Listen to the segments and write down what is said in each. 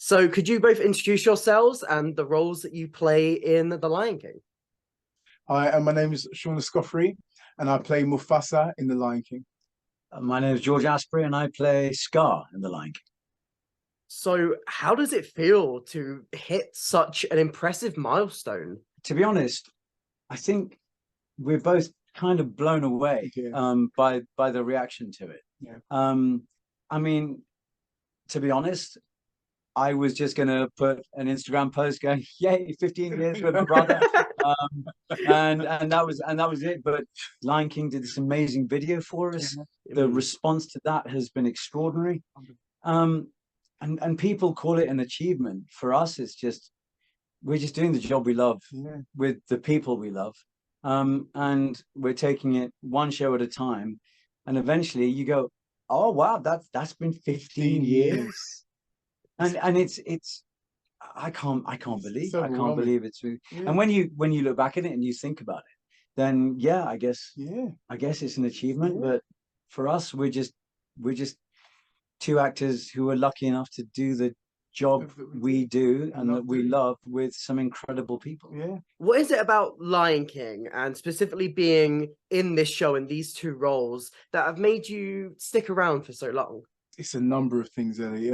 So could you both introduce yourselves and the roles that you play in The Lion King? Hi, and my name is Shaun Escoffery, and I play Mufasa in The Lion King. My name is George Asprey, and I play Scar in The Lion King. So how does it feel to hit such an impressive milestone? To be honest, I think we're both kind of blown away by the reaction to it. Yeah. I mean, to be honest, I was just going to put an Instagram post going, "Yay, 15 years with my brother," and that was it. But Lion King did this amazing video for us. The response to that has been extraordinary, and people call it an achievement. For us, it's just we're just doing the job we love with the people we love, and we're taking it one show at a time, and eventually you go, "Oh wow, that's been 15 years." And it's I can't believe it's true. And when you look back at it and you think about it, then I guess it's an achievement. But for us, we're just two actors who are lucky enough to do the job we do and that we love with some incredible people. What is it about Lion King, and specifically being in this show in these two roles, that have made you stick around for so long? It's a number of things, Ellie.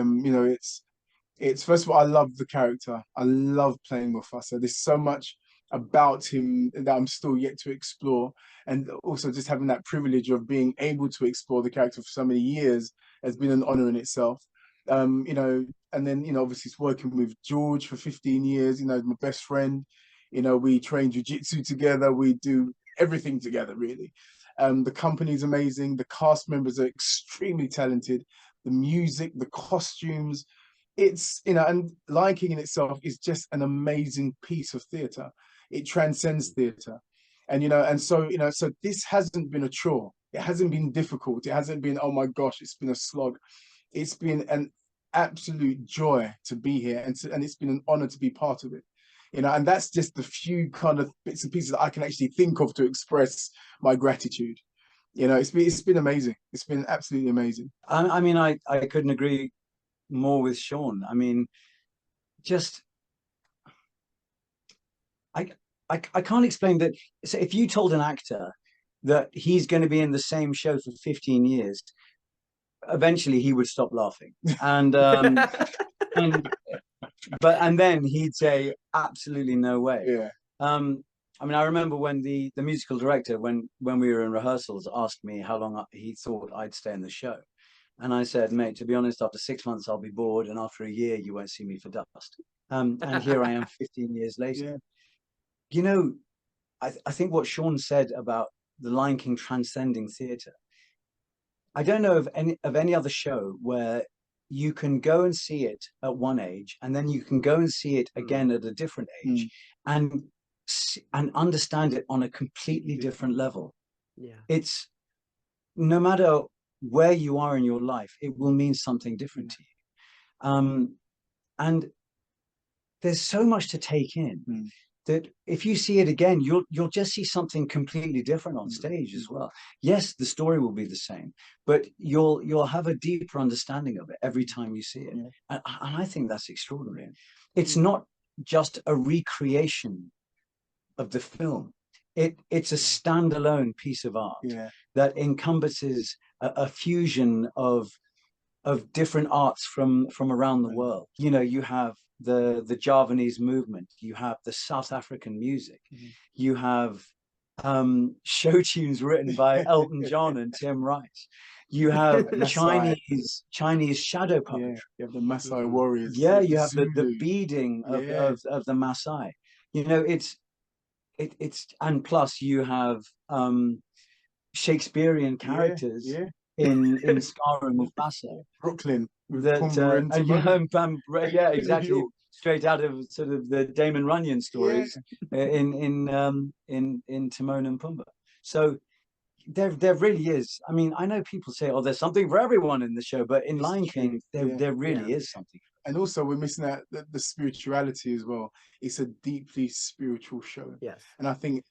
It's first of all, I love the character. I love playing Mufasa. There's so much about him that I'm still yet to explore, and also just having that privilege of being able to explore the character for so many years has been an honor in itself. And then obviously it's working with George for 15 years. My best friend. We train jiu-jitsu together. We do everything together, really. The company's amazing. The cast members are extremely talented. The music, the costumes. It's and Lion King in itself is just an amazing piece of theatre. It transcends theatre, and so this hasn't been a chore. It hasn't been difficult. It hasn't been, oh my gosh, it's been a slog. It's been an absolute joy to be here, and it's been an honor to be part of it. And that's just the few kind of bits and pieces that I can actually think of to express my gratitude. It's been amazing. It's been absolutely amazing. I mean, I couldn't agree more with Shaun. I mean, just I can't explain that. So if you told an actor that he's going to be in the same show for 15 years, eventually he would stop laughing, and then he'd say absolutely no way. I mean, I remember when the musical director, when we were in rehearsals, asked me how long he thought I'd stay in the show. And I said, mate, to be honest, after 6 months, I'll be bored. And after a year, you won't see me for dust. And here I am 15 years later. I think what Shaun said about The Lion King transcending theatre, I don't know of any other show where you can go and see it at one age, and then you can go and see it again at a different age, and understand it on a completely different level. It's no matter where you are in your life, it will mean something different to you. And there's so much to take in that if you see it again, you'll just see something completely different on stage as well. Yes, the story will be the same, but you'll have a deeper understanding of it every time you see it. And I think that's extraordinary. It's not just a recreation of the film. It's a standalone piece of art that encompasses a fusion of different arts from around the world. You have the Javanese movement, you have the South African music, you have show tunes written by Elton John and Tim Rice. You have Chinese shadow puppetry. You have the Maasai warriors. You have the beading of the Maasai. It's and plus you have Shakespearean characters in Scar and Mufasa. Brooklyn with exactly. Straight out of sort of the Damon Runyon stories in Timon and Pumbaa. So there really is. I mean, I know people say, "Oh, there's something for everyone in the show," but in Lion King, there really is something. And also, we're missing out the spirituality as well. It's a deeply spiritual show. And I think,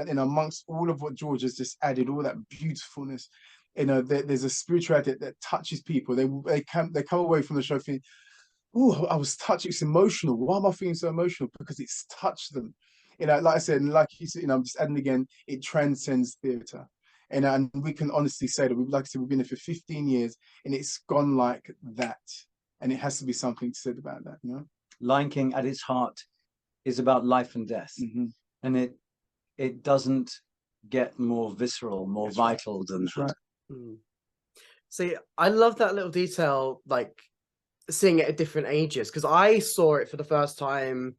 amongst all of what George has just added, all that beautifulness, there's a spirituality that touches people. They come away from the show thinking, oh, I was touched. It's emotional. Why am I feeling so emotional? Because it's touched them. You know, like I said, and like you said, you know, I'm just adding again, it transcends theatre. And we can honestly say that like I said, we've been here for 15 years and it's gone like that. And it has to be something said about that, you know? Lion King at its heart is about life and death. And it doesn't get more visceral, more vital than That's right. See, I love that little detail, like seeing it at different ages, because I saw it for the first time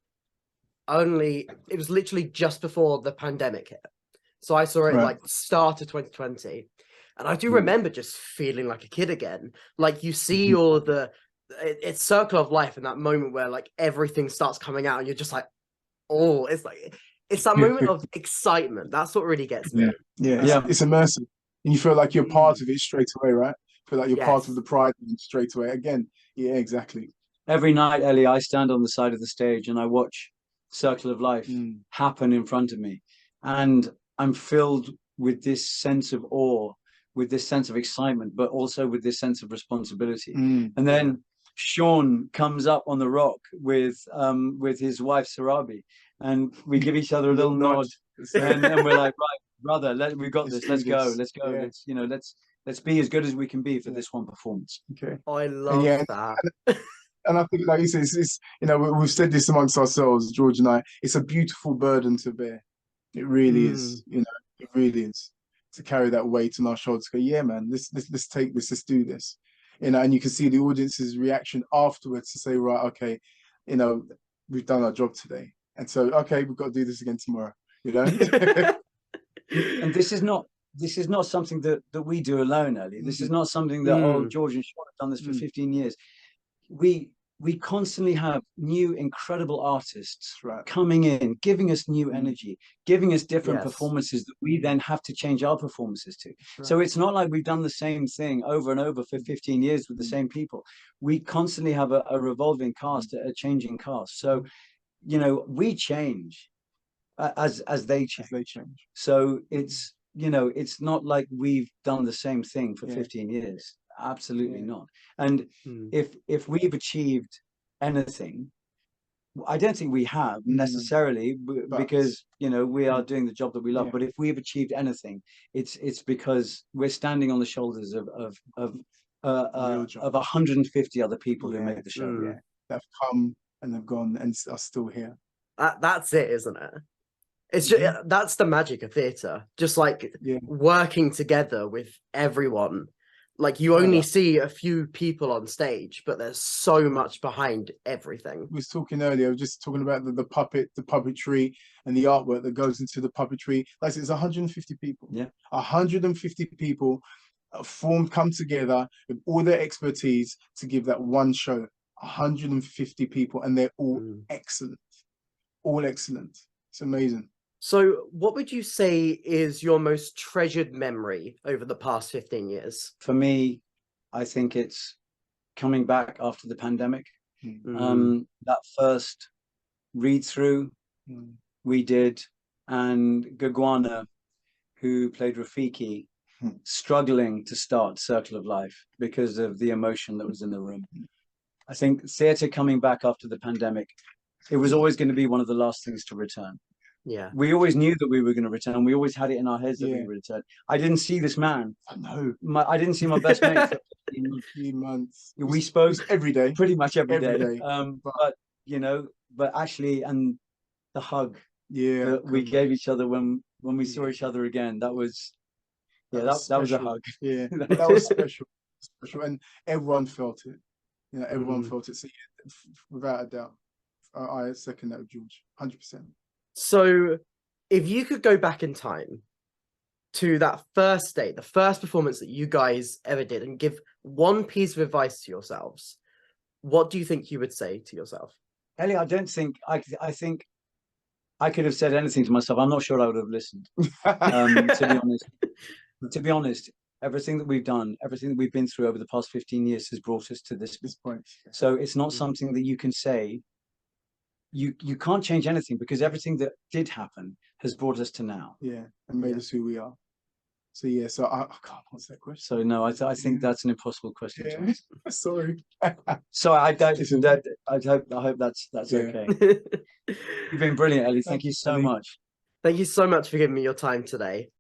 it was literally just before the pandemic hit. So I saw it like start of 2020. And I do remember just feeling like a kid again. Like you see all of it's circle of life in that moment where like everything starts coming out and you're just like, oh, it's that moment of excitement. That's what really gets me. It's immersive. And you feel like you're part of it straight away, right? Feel like you're part of the pride straight away. Again, yeah, exactly. Every night, Ellie, I stand on the side of the stage and I watch Circle of Life happen in front of me. And I'm filled with this sense of awe, with this sense of excitement, but also with this sense of responsibility. And then Shaun comes up on the rock with his wife Sarabi, and we give each other a little nod, and we're like, right, brother, we've got this. Let's go. Yeah. Let's be as good as we can be for this one performance. Okay. I love that. And I think, like you said, it's you know, we've said this amongst ourselves, George and I. It's a beautiful burden to bear. It really is. You know, it really is, to carry that weight on our shoulders. Go, yeah, man, let's take this. Let's do this. You know, and you can see the audience's reaction afterwards to say, right, okay, you know, we've done our job today, and so okay, we've got to do this again tomorrow. You know. And this is not something that we do alone, Ellie. This is not something that George and Shaun have done this for 15 years. We constantly have new incredible artists coming in, giving us new energy, giving us different performances that we then have to change our performances to. So it's not like we've done the same thing over and over for 15 years with the same people. We constantly have a revolving cast, a changing cast. So, you know, we change as they change. So it's, you know, it's not like we've done the same thing for 15 years. Absolutely not. And if we've achieved anything, I don't think we have necessarily, because, you know, we are doing the job that we love. But if we've achieved anything, it's because we're standing on the shoulders of 150 other people who make the show. That have come and have gone and are still here. That's it, isn't it? It's just that's the magic of theatre. Just like working together with everyone. Like you only see a few people on stage, but there's so much behind everything. We was talking earlier, just talking about the puppetry and the artwork that goes into the puppetry. Like I said, it's 150 people. 150 people come together with all their expertise to give that one show. 150 people, and they're all excellent. All excellent. It's amazing. So what would you say is your most treasured memory over the past 15 years? For me, I think it's coming back after the pandemic. That first read-through we did, and Gagwana, who played Rafiki, struggling to start Circle of Life because of the emotion that was in the room. I think theatre coming back after the pandemic, it was always going to be one of the last things to return. We always knew that we were going to return. We always had it in our heads that we would return. I didn't see this man. I know. I didn't see my best mate for 15 months. We spoke every day, pretty much every day. But you know, actually, and the hug that we gave each other when we saw each other again, that was that was a hug. Yeah, that was special, and everyone felt it. You know, everyone felt it. So without a doubt, I second that with George, 100%. So if you could go back in time to that first day, the first performance that you guys ever did, and give one piece of advice to yourselves, what do you think you would say to yourself? Ellie, I don't think I think I could have said anything to myself. I'm not sure I would have listened. To be honest, everything that we've done, everything that we've been through over the past 15 years has brought us to this point. So it's not something that you can say. You can't change anything, because everything that did happen has brought us to now. And made us who we are. So yeah, so I can't answer that question. So no, I think that's an impossible question to Yeah. answer. Sorry. So I don't. Listen. I hope that's Yeah. okay. You've been brilliant, Ellie. Thank you so Ellie. much. Thank you so much for giving me your time today.